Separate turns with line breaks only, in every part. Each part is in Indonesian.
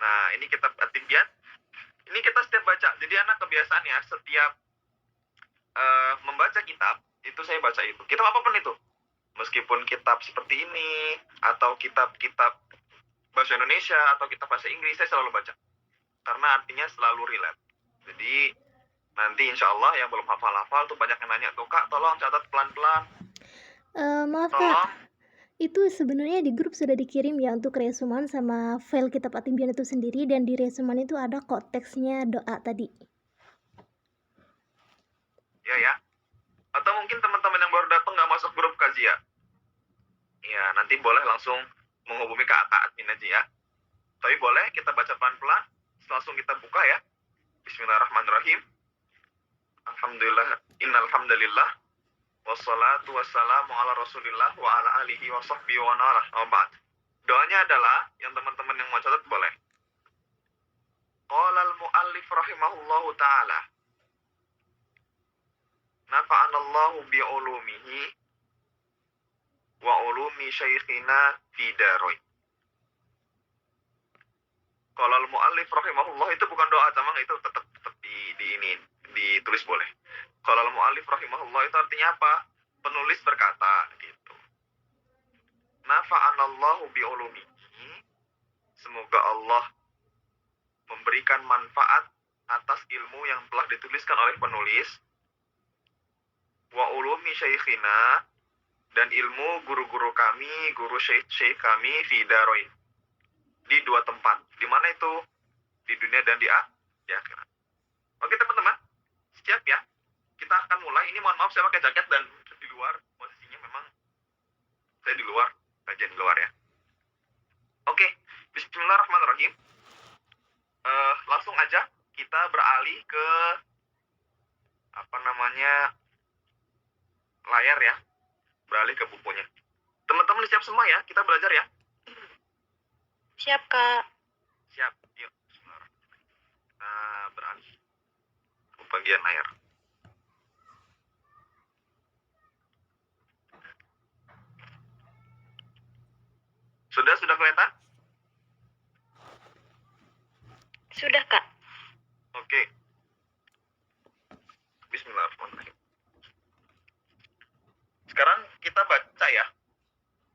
Nah, ini kitab At-Tibyan. Ini kita setiap baca. Jadi anak kebiasaannya setiap membaca kitab, itu saya baca itu. Kitab apapun itu. Meskipun kitab seperti ini, atau kitab-kitab bahasa Indonesia, atau kitab bahasa Inggris, saya selalu baca. Karena artinya selalu relate. Jadi, nanti insya Allah yang belum hafal-hafal tuh banyak yang nanya, tuh Kak, tolong catat pelan-pelan.
Maaf Kak,
Tolong.
itu sebenarnya di grup sudah dikirim ya untuk resuman sama file kitab At-Tibyan itu sendiri, dan di resuman itu ada kok teksnya doa tadi.
Ya. Atau mungkin teman-teman yang baru datang nggak masuk grup Kazia. Ya, nanti boleh langsung menghubungi Kak admin aja ya. Tapi boleh kita baca pelan-pelan, langsung kita buka ya. Bismillahirrahmanirrahim. Alhamdulillah, innalhamdulillah. Wassalatu wassalamu ala rasulillah wa ala alihi wa sahbihi wa nalah. Doanya adalah, yang teman-teman yang mau catat boleh. Qala al-muallif rahimahullahu ta'ala. Nafa'anallahu bi'ulumihi wa ulumi syaikhina fi daroy. Kalau al-muallif rahimahullah itu bukan doa, tamang, itu tetap ditulis boleh. Kalau al-muallif rahimahullah itu artinya apa? Penulis berkata gitu. Nafa'anallahu bi'ulumihi, semoga Allah memberikan manfaat atas ilmu yang telah dituliskan oleh penulis. Wa ulumi syaikhina, dan ilmu guru-guru kami, guru syekh kami fi daroin, di dua tempat. Di mana itu? Di dunia dan di akhirat. Oke teman-teman, siap ya? Kita akan mulai. Ini mohon maaf saya pakai jaket dan di luar. Posisinya memang saya di luar, kajian di luar ya. Oke, bismillahirrahmanirrahim. Langsung aja kita beralih ke layar ya. Beralih ke bukunya. Teman-teman siap semua ya? Kita belajar ya?
Siap, Kak.
Siap. Yuk. Kita beralih ke bagian layar. Sudah kelihatan?
Sudah, Kak.
Oke. Bismillahirrahmanirrahim. Sekarang kita baca ya.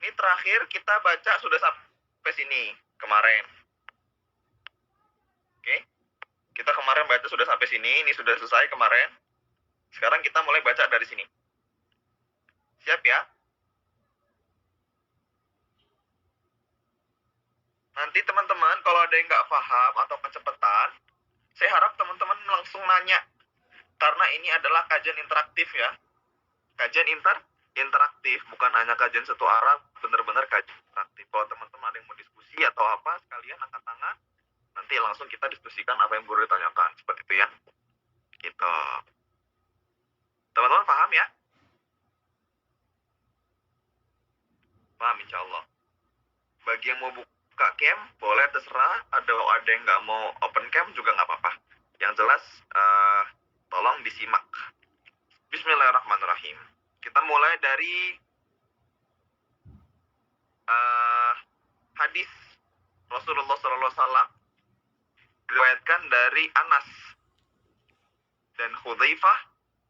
Ini terakhir kita baca sudah sampai sini kemarin. Oke. Kita kemarin baca sudah sampai sini, ini sudah selesai kemarin. Sekarang kita mulai baca dari sini. Siap ya? Nanti teman-teman kalau ada yang nggak paham atau kecepatan, saya harap teman-teman langsung nanya. Karena ini adalah kajian interaktif ya. Kajian interaktif, bukan hanya kajian satu arah, benar-benar kajian interaktif. Kalau teman-teman ada yang mau diskusi atau apa, sekalian angkat tangan, nanti langsung kita diskusikan apa yang perlu ditanyakan. Seperti itu ya. Gitu. Teman-teman paham ya? Paham insya Allah. Bagi yang mau buka cam, boleh terserah. Ada yang nggak mau open cam juga nggak apa-apa. Yang jelas, tolong disimak. Bismillahirrahmanirrahim. Kita mulai dari hadis Rasulullah SAW, diriwayatkan dari Anas dan Hudzaifah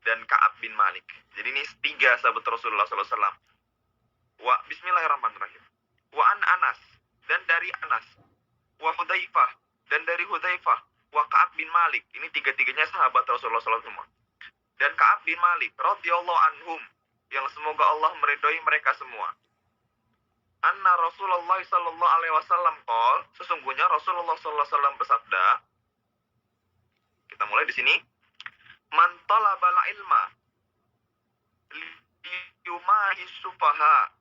dan Ka'ab bin Malik. Jadi ini 3 sahabat Rasulullah SAW. Bismillahirrahmanirrahim. Wa an Anas, dan dari Anas. Wa Hudzaifah, dan dari Hudzaifah. Wa Ka'ab bin Malik. Ini 3-tiganya sahabat Rasulullah SAW semua. Dan Ka'ab bin Malik radhiyallahu anhum, yang semoga Allah meridhoi mereka semua. Anna Rasulullah sallallahu alaihi wasallam qol, sesungguhnya Rasulullah sallallahu alaihi wasallam bersabda. Kita mulai di sini. Man talabal ilma liyumahi sufaha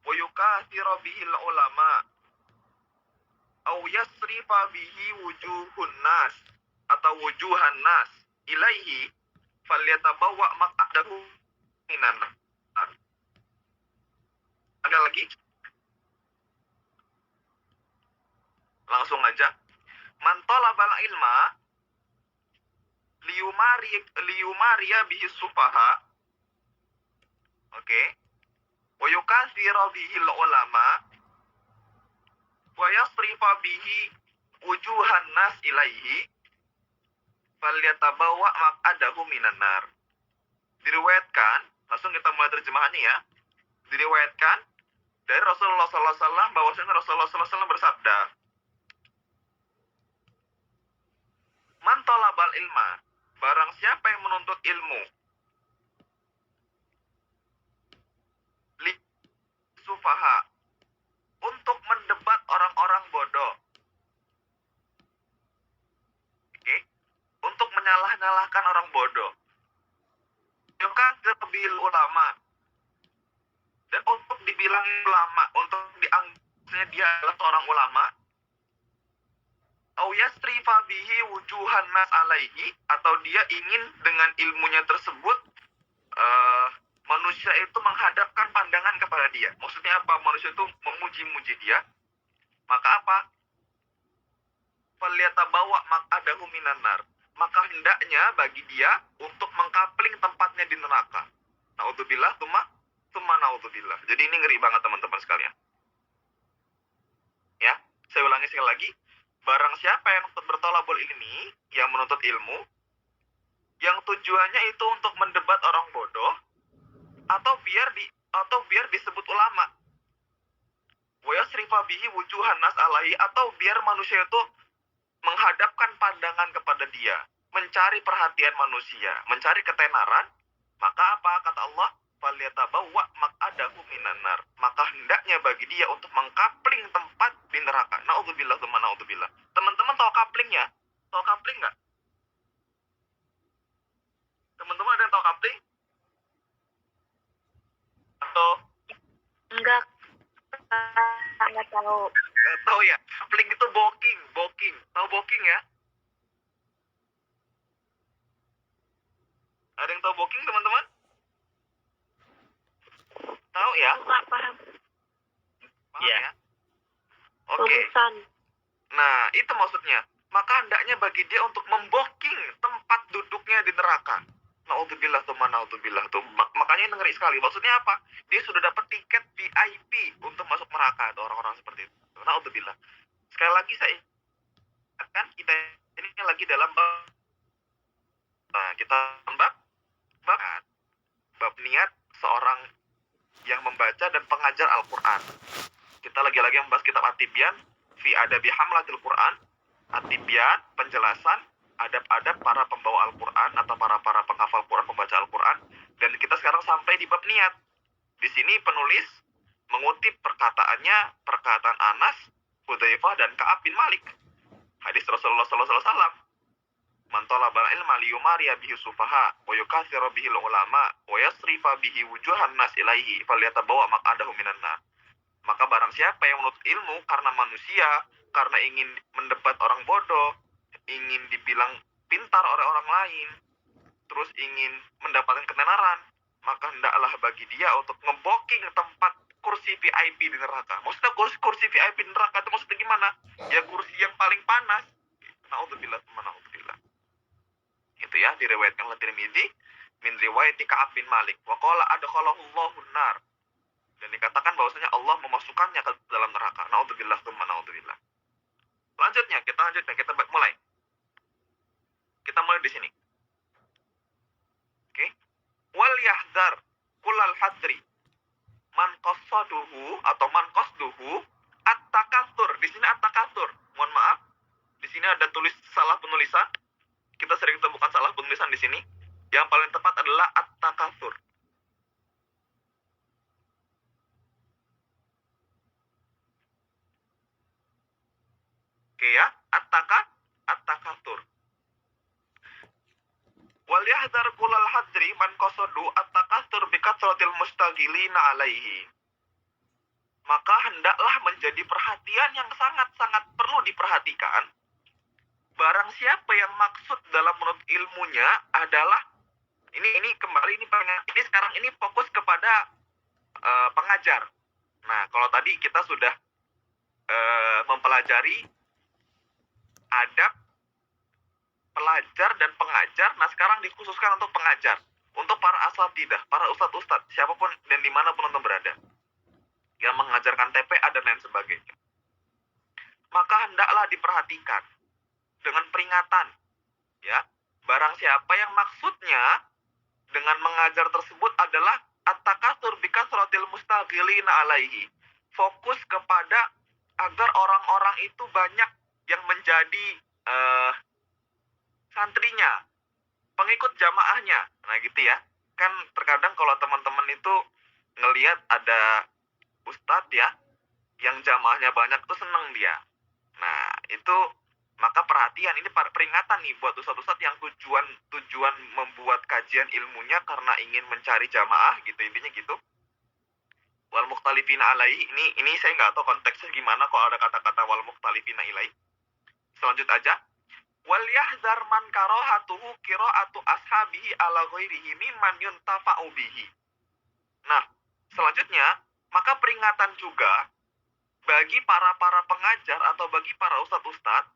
wa yukathira bihil ulama aw yasrifa bihi wujuhun nas atau wujuhan nas ilaihi falyatabawwa maq'adahu minan nar. Ada lagi? Langsung aja. Man talabal ilma liyumariya bihi sufaha. Oke. Wa yukathira bihi ulama wa yasrifa bihi wujuhan nas ilaihi falyatabawa maq'adahu minan nar. Diriwayatkan, langsung kita mulai terjemahannya ya. Diriwayatkan dari Rasulullah SAW bahwasanya Rasulullah SAW bersabda, man talabal ilma, barang siapa yang menuntut ilmu, li sufaha, untuk mendebat orang-orang bodoh, oke, untuk menyalah-nyalahkan orang bodoh, juga kebil ulama, dan untuk dibilang ulama, untuk dianggapnya dia adalah seorang ulama, au yasrifa bihi wujuhan nas alaihi, atau dia ingin dengan ilmunya tersebut manusia itu menghadapkan pandangan kepada dia. Maksudnya apa? Manusia itu memuji-muji dia. Maka apa? Falyatabawa maq'adahu minan nar. Maka hendaknya bagi dia untuk mengkapling tempatnya di neraka. Naudzubillah, tsumma naudzubillah. Jadi ini ngeri banget teman-teman sekalian. Ya, saya ulangi sekali lagi. Barang siapa yang bertolabul ilmi, yang menuntut ilmu, yang tujuannya itu untuk mendebat orang bodoh, atau biar disebut ulama, wa yasrifa bihi wujuhan nas alaihi, atau biar manusia itu menghadapkan pandangan kepada dia, mencari perhatian manusia, mencari ketenaran, maka apa kata Allah? Falyatabawa maq'adahu minan nar. Maka hendaknya bagi dia untuk mengkapling tempat di neraka. Naudzubillah tsumma naudzubillah. Teman-teman tahu kaplingnya? Tahu kapling nggak? Teman-teman ada yang tahu kapling? Atau
Enggak, nggak tahu.
nggak tahu ya? Kapling itu booking. Tahu booking ya? Ada yang tahu booking teman-teman? Tahu ya?
Enggak paham.
Paham
Iya.
ya? Oke.
Rumusan.
Nah, itu maksudnya. Maka hendaknya bagi dia untuk memboking tempat duduknya di neraka. Naudzubillah tsumma naudzubillah tuh. Makanya ini ngeri sekali. Maksudnya apa? Dia sudah dapat tiket VIP untuk masuk neraka. Ada orang-orang seperti itu. Naudzubillah. Sekali lagi saya ingatkan, kita ini lagi dalam bab. Nah, kita bab niat seorang yang membaca dan pengajar Al-Quran. Kita lagi-lagi membahas kitab At-Tibyan fi adabi hamlatil Quran. At-Tibyan, penjelasan adab-adab para pembawa Al-Quran atau para penghafal Quran, pembaca Al-Quran. Dan kita sekarang sampai di bab niat. Di sini penulis mengutip perkataan Anas, Hudzaifah dan Ka'ab bin Malik. Hadis Rasulullah SAW. Man talabal ilma liyumariya bihi sufaha wa yukatsira bihi ulama wa yasrifa bihi wujuhan nas ilaihi falyatabawa maq'adahu minan nar. Maka barang siapa yang menuntut ilmu karena manusia, karena ingin mendebat orang bodoh, ingin dibilang pintar oleh orang lain, terus ingin mendapatkan ketenaran, maka hendaklah bagi dia untuk ngebooking tempat kursi VIP di neraka. Maksudnya kursi VIP di neraka itu maksudnya gimana? Ya kursi yang paling panas. Naudzubillah tsumma naudzubillah. Itu ya, diriwayatkan oleh Tirmidzi min riwayati Ka'ab bin Malik wa qala adkhalahu Allahun nar. Dan dikatakan bahwasanya Allah memasukkannya ke dalam neraka. Naudzubillah tsumma naudzubillah. Lanjutnya, kita mulai. Kita mulai di sini. Oke. Wal yahdhar kullal hadri man qasaduhu atau man qasduhu at-takatsur. Di sini at-takatsur. Mohon maaf. Di sini ada tulis salah penulisan. Kita sering temukan salah penulisan di sini. Yang paling tepat adalah at-takatsur. Oke ya, at-takatsur. Wal yahdhar kullal hadri man qasadu at-takatsur bi katsratil mustaghilina alaihi. Maka hendaklah menjadi perhatian yang sangat-sangat perlu diperhatikan. Barang siapa yang maksud dalam menurut ilmunya adalah ini kembali ini sekarang ini fokus kepada pengajar. Nah, kalau tadi kita sudah mempelajari adab pelajar dan pengajar. Nah, sekarang dikhususkan untuk pengajar, untuk para asatidzah, para ustadz-ustadz, siapapun dan dimanapun anda berada, yang mengajarkan TPA dan lain sebagainya. maka hendaklah diperhatikan dengan peringatan, ya. Barang siapa yang maksudnya dengan mengajar tersebut adalah at-takatsur bi kasratil mustaghilina alaihi. Fokus kepada agar orang-orang itu banyak yang menjadi santrinya, pengikut jamaahnya. Nah gitu ya. Kan terkadang kalau teman-teman itu ngelihat ada ustadz ya, yang jamaahnya banyak tuh seneng dia. Nah itu maka perhatian, ini peringatan nih buat ustadz-ustadz yang tujuan membuat kajian ilmunya karena ingin mencari jamaah gitu, intinya gitu. Wal mukhtalifina alaihi, ini saya nggak tahu konteksnya gimana kalau ada kata-kata wal mukhtalifina ilaihi. Selanjut aja. Wal yahzar man karahatuhu qiraatu ashabihi ala ghairihi mimman yuntafa'u bihi. Nah, selanjutnya, maka peringatan juga bagi para pengajar atau bagi para ustadz-ustadz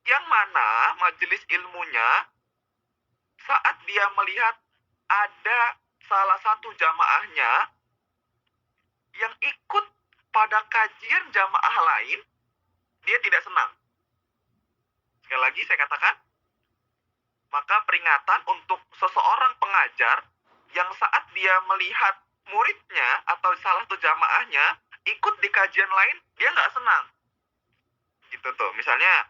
yang mana majelis ilmunya saat dia melihat ada salah satu jamaahnya yang ikut pada kajian jamaah lain, dia tidak senang. Sekali lagi saya katakan, maka peringatan untuk seseorang pengajar yang saat dia melihat muridnya atau salah satu jamaahnya ikut di kajian lain, dia nggak senang. Gitu tuh, misalnya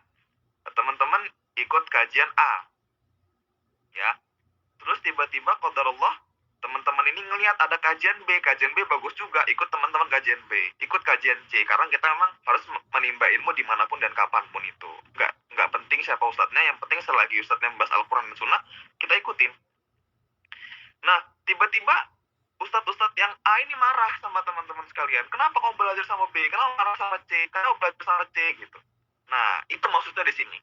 teman-teman ikut kajian A, ya, terus tiba-tiba qadarullah teman-teman ini ngelihat ada kajian B bagus juga, ikut teman-teman kajian B, ikut kajian C, karena kita memang harus menimba ilmu dimanapun dan kapanpun itu. Nggak penting siapa ustadznya, yang penting selagi ustadznya membahas Al-Quran dan Sunnah, kita ikutin. Nah, tiba-tiba ustadz-ustadz yang A ini marah sama teman-teman sekalian. Kenapa kamu belajar sama B? Kenapa marah sama C? Kenapa belajar sama C? Gitu. Nah, itu maksudnya di sini.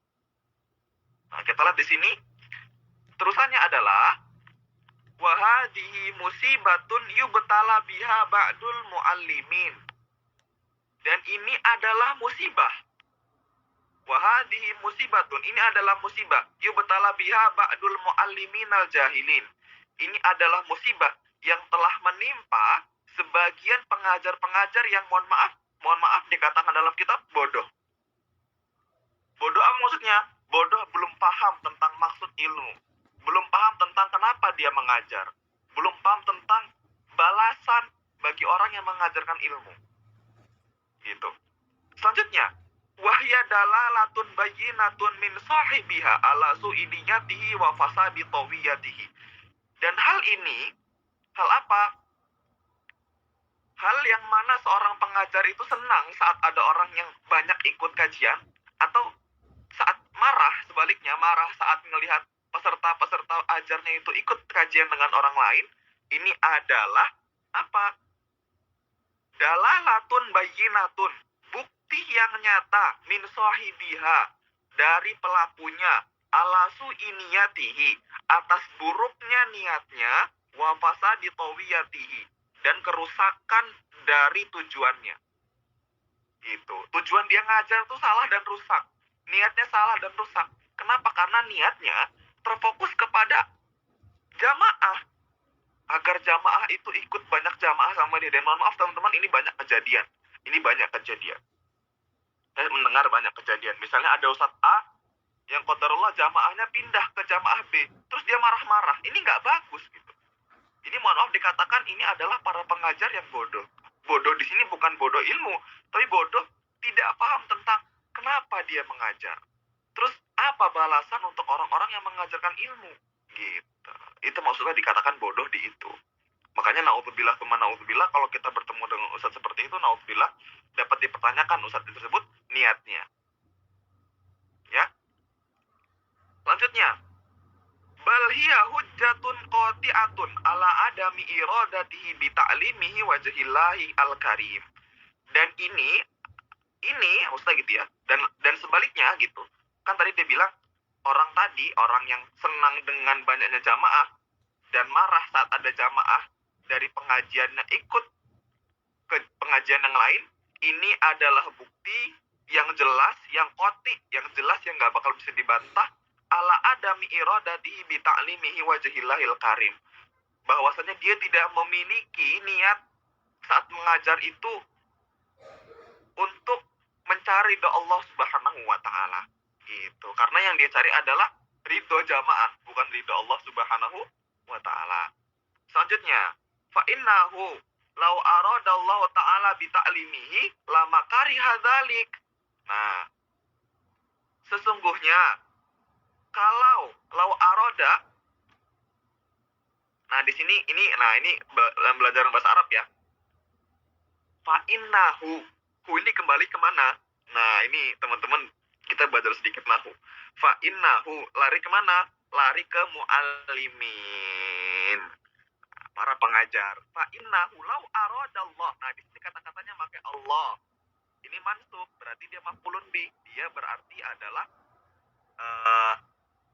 Nah, kita lihat di sini. Terusannya adalah wahadihi musibatun yubtala biha ba'dul muallimin. Dan ini adalah musibah. Wahadihi musibatun, ini adalah musibah. Yubtala biha ba'dul muallimin al-jahilin. Ini adalah musibah yang telah menimpa sebagian pengajar-pengajar yang mohon maaf dikatakan dalam kitab bodoh. Bodoh apa maksudnya? Bodoh belum paham tentang maksud ilmu. Belum paham tentang kenapa dia mengajar. Belum paham tentang balasan bagi orang yang mengajarkan ilmu. Gitu. Selanjutnya, wahya dalalatun bayyinatun min sahibiha ala su'idiyatihi wa fasadi tawiyatihi. Dan hal ini, hal apa? Hal yang mana seorang pengajar itu senang saat ada orang yang banyak ikut kajian, atau saat marah, sebaliknya marah saat melihat peserta ajarnya itu ikut kajian dengan orang lain. Ini adalah apa? Dalalatun bayyinatun, bukti yang nyata min sahibiha, dari pelakunya, ala su'iniyatihi, atas buruknya niatnya, wa fasadi tawiyatihi, dan kerusakan dari tujuannya. Gitu. Tujuan dia ngajar tuh salah dan rusak. Niatnya salah dan rusak. Kenapa? Karena niatnya terfokus kepada jamaah. Agar jamaah itu ikut banyak jamaah sama dia. Dan mohon maaf teman-teman, ini banyak kejadian. Saya mendengar banyak kejadian. Misalnya ada Ustadz A yang qadarullah jamaahnya pindah ke jamaah B. Terus dia marah-marah. Ini nggak bagus gitu. Ini mohon maaf dikatakan ini adalah para pengajar yang bodoh. Bodoh di sini bukan bodoh ilmu, tapi bodoh tidak paham tentang kenapa dia mengajar. Terus apa balasan untuk orang-orang yang mengajarkan ilmu? Gitu. Itu maksudnya dikatakan bodoh di itu. Makanya naudzubillah kalau kita bertemu dengan ustadz seperti itu, naudzubillah dapat dipertanyakan ustadz tersebut niatnya. Ya. Selanjutnya, bal hiya hujjatun qati'atun ala adami iradatihi bi ta'limihi wajhillahi al-karim. Dan ini ustaz gitu ya. Dan sebaliknya gitu. Kan tadi dia bilang orang yang senang dengan banyaknya jamaah dan marah saat ada jamaah dari pengajiannya ikut ke pengajian yang lain, ini adalah bukti yang jelas, yang qati, yang jelas, yang nggak bakal bisa dibantah, ala adami iradatihi bi ta'limihi wajhillahil karim, bahwasanya dia tidak memiliki niat saat mengajar itu untuk mencari ridho Allah Subhanahu wa taala. Gitu. Karena yang dia cari adalah ridho jamaah, bukan ridho Allah Subhanahu wa taala. Selanjutnya, fa innahu law aradallahu ta'ala bi ta'limihi lama kariha dzalik. Nah, sesungguhnya kalau law arada, nah di sini ini dalam belajar bahasa Arab ya. Fa innahu, hu ini kembali kemana? Nah, ini teman-teman kita belajar sedikit nahu. Fa innahu, lari kemana? Lari ke muallimin, para pengajar. Fa innahu law aradallah. Nah, di sini kata-katanya pakai Allah. Ini mansub, berarti dia maf'ulun bi. Dia berarti adalah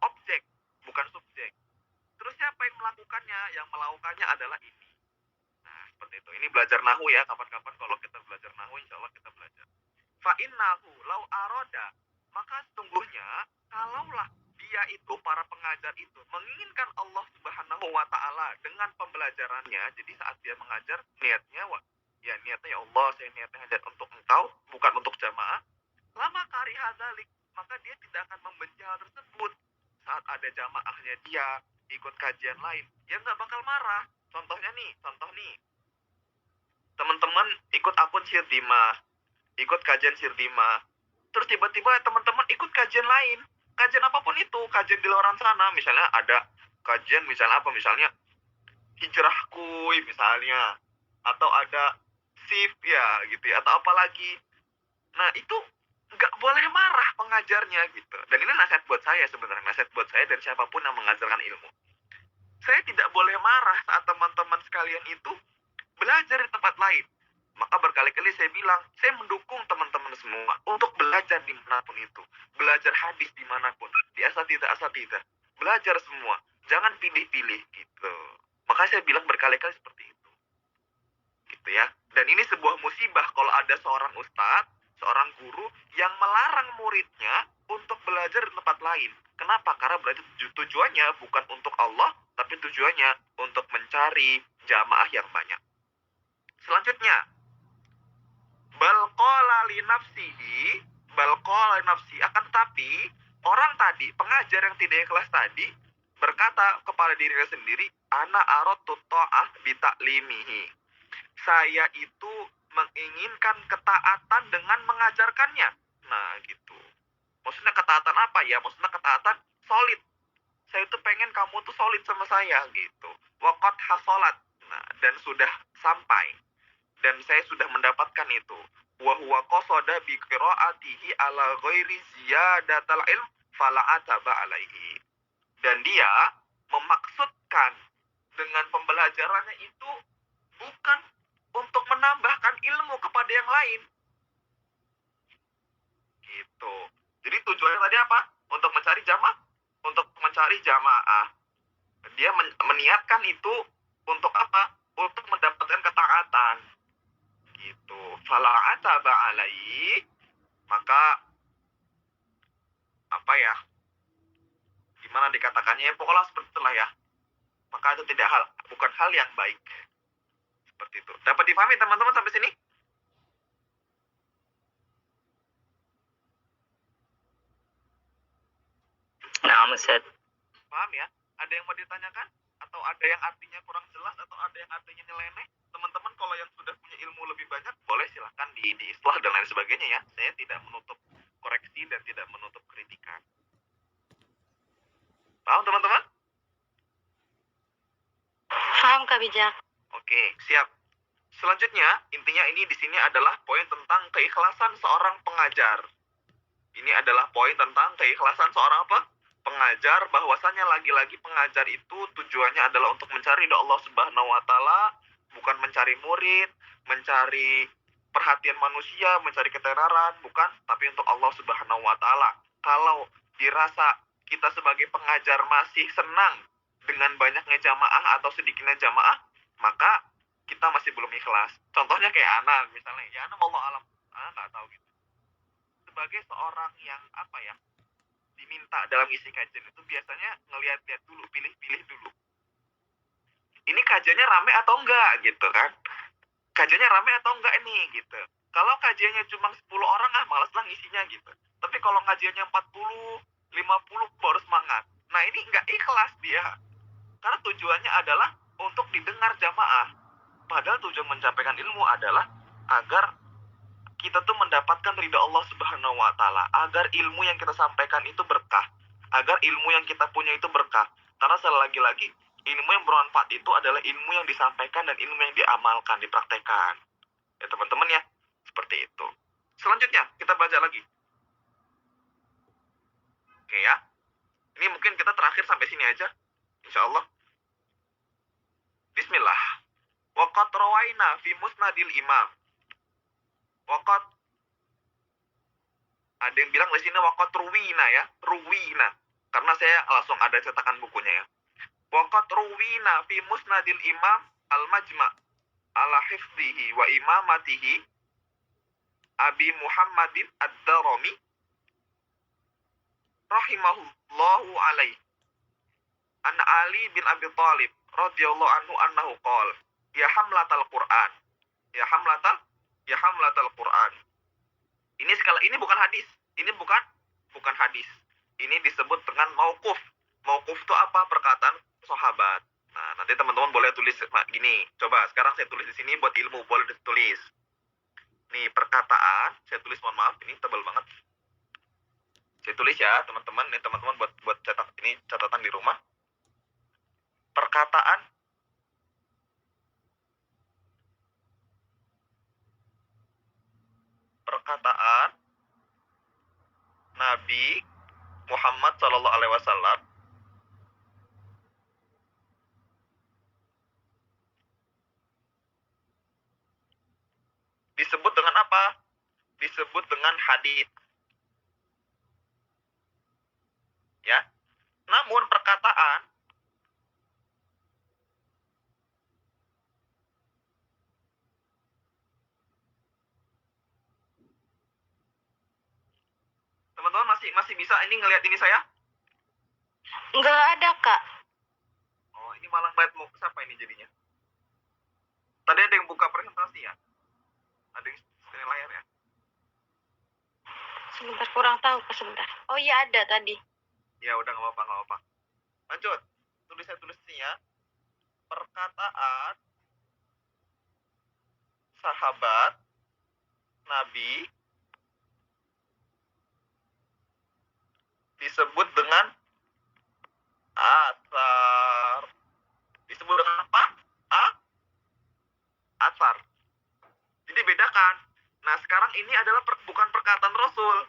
objek, bukan subjek. Terus siapa yang melakukannya? Yang melakukannya adalah ini. Nah, seperti itu. Ini belajar nahu ya. Kapan-kapan kalau kita belajar nahu, insya Allah kita belajar. Fa innahu law arada, maka sesungguhnya kalaulah dia itu, para pengajar itu, menginginkan Allah Subhanahu wa taala dengan pembelajarannya. Jadi saat dia mengajar, niatnya ya niatnya ya Allah, saya niatnya hajar untuk engkau, bukan untuk jamaah. Lama kariha dzalik, maka dia tidak akan membenci hal tersebut. Saat ada jamaahnya dia ikut kajian lain, ya nggak bakal marah. Contoh nih, teman-teman ikut akun Sirdima, ikut kajian Sirdima, terus tiba-tiba teman-teman ikut kajian lain, kajian apapun itu, kajian di luar sana, misalnya ada kajian misalnya apa, misalnya hijrahku misalnya, atau ada shift ya gitu ya, atau apa lagi. Nah, itu nggak boleh marah pengajarnya gitu. Dan ini nasihat buat saya sebenarnya, nasihat buat saya dan siapapun yang mengajarkan ilmu. Saya tidak boleh marah saat teman-teman sekalian itu belajar di tempat lain. Maka berkali-kali saya bilang, saya mendukung teman-teman semua untuk belajar dimanapun itu. Belajar hadis dimanapun, di asatidah, belajar semua. Jangan pilih-pilih gitu. Maka saya bilang berkali-kali seperti itu. Gitu ya. Dan ini sebuah musibah kalau ada seorang ustadz, seorang guru yang melarang muridnya untuk belajar di tempat lain. Kenapa? Karena belajar tujuannya bukan untuk Allah, tapi tujuannya untuk mencari jamaah yang banyak. Selanjutnya, balqala li nafsihi, akan tetapi orang tadi, pengajar yang tidak ikhlas tadi, berkata kepada dirinya sendiri, ana aradtu ta'ah bi ta'limihi. Saya itu menginginkan ketaatan dengan mengajarkannya. Nah, gitu. Maksudnya ketaatan apa ya? Maksudnya ketaatan solid. Saya itu pengen kamu tuh solid sama saya gitu. Waqad hasolat. Nah, dan sudah sampai. Dan saya sudah mendapatkan itu. Wa huwa qasada bi qiraatihi ala ghairi ziyadatal ilm fala ataba alaihi. Dan dia memaksudkan dengan pembelajarannya itu bukan untuk menambahkan ilmu kepada yang lain. Gitu. Jadi tujuannya tadi apa? Untuk mencari jamaah. Dia meniatkan itu untuk apa? Untuk mendapatkan ketaatan. Gitu. Fala ataba alaihi, maka apa ya? Gimana dikatakannya? Ya, pokoknya seperti itulah ya. Maka itu bukan hal yang baik. Seperti itu. Dapat dipahami teman-teman sampai sini?
Nah, Ustaz.
Paham ya? Ada yang mau ditanyakan? Atau ada yang artinya kurang jelas? Atau ada yang artinya nyeleneh? Teman-teman kalau yang sudah punya ilmu lebih banyak, boleh silahkan diislah dan lain sebagainya ya. Saya tidak menutup koreksi dan tidak menutup kritikan. Paham teman-teman?
Paham Kak Bijak.
Oke, siap. Selanjutnya, intinya ini di sini adalah poin tentang keikhlasan seorang pengajar. Ini adalah poin tentang keikhlasan seorang apa? Pengajar, bahwasanya lagi-lagi pengajar itu tujuannya adalah untuk mencari ridho Allah Subhanahu wa taala, bukan mencari murid, mencari perhatian manusia, mencari ketenaran, bukan, tapi untuk Allah Subhanahu wa taala. Kalau dirasa kita sebagai pengajar masih senang dengan banyaknya jamaah atau sedikitnya jamaah, maka kita masih belum ikhlas. Contohnya kayak Ana misalnya, ya Ana wallahu alam, Ana nggak tahu gitu. Sebagai seorang yang apa ya, diminta dalam isi kajian itu biasanya ngeliat-liat dulu, pilih-pilih dulu. Ini kajiannya rame atau enggak gitu kan? Kajiannya rame atau enggak ini gitu. Kalau kajiannya cuma 10 orang, malas lah ngisinya gitu. Tapi kalau kajiannya 40, 50 baru semangat. Nah ini nggak ikhlas dia. Karena tujuannya adalah untuk didengar jamaah. Padahal tujuan mencapaikan ilmu adalah agar kita tuh mendapatkan ridha Allah Subhanahu wa taala, agar ilmu yang kita sampaikan itu berkah, agar ilmu yang kita punya itu berkah. Karena lagi-lagi ilmu yang bermanfaat itu adalah ilmu yang disampaikan dan ilmu yang diamalkan, dipraktekkan. Ya teman-teman ya, seperti itu. Selanjutnya kita baca lagi. Oke ya. Ini mungkin kita terakhir sampai sini aja. Insya Allah. Bismillah. Waqat rawaina fi musnadil imam. Waqat, ada yang bilang di sini waqat ruwina ya, ruwina. Karena saya langsung ada cetakan bukunya ya. Waqat ruwina fi musnadil imam al-majma' ala hifdhihi wa imamatihi Abi Muhammadin ad-Darami rahimahullahu alaih. An Ali bin Abi Thalib radhiyallahu anhu annahu qala ya hamlatal Qur'an. Ya hamlatal Qur'an. Ini bukan hadis. Ini bukan hadis. Ini disebut dengan mauquf. Mauquf itu apa? Perkataan sahabat. Nah, nanti teman-teman boleh tulis gini. Coba sekarang saya tulis di sini buat ilmu, boleh ditulis. Nih perkataan, saya tulis, mohon maaf ini tebal banget. Saya tulis ya, teman-teman. Nih teman-teman buat catat ini, catatan di rumah. Perkataan Nabi Muhammad Shallallahu Alaihi Wasallam disebut dengan apa? Disebut dengan hadits. Ya. Namun perkataan teman-teman masih bisa ini ngelihat ini saya?
Nggak ada, Kak.
Oh, ini malah ngeliat muka siapa ini jadinya? Tadi ada yang buka presentasi ya? Ada yang screen layar ya?
Sebentar, kurang tahu, Kak, sebentar. Oh iya, ada tadi.
Ya udah nggak apa-apa. Lanjut. Saya tulis sini ya. Perkataan sahabat Nabi disebut dengan asar. Disebut dengan apa? Asar. Jadi bedakan. Nah sekarang ini adalah bukan perkataan Rasul.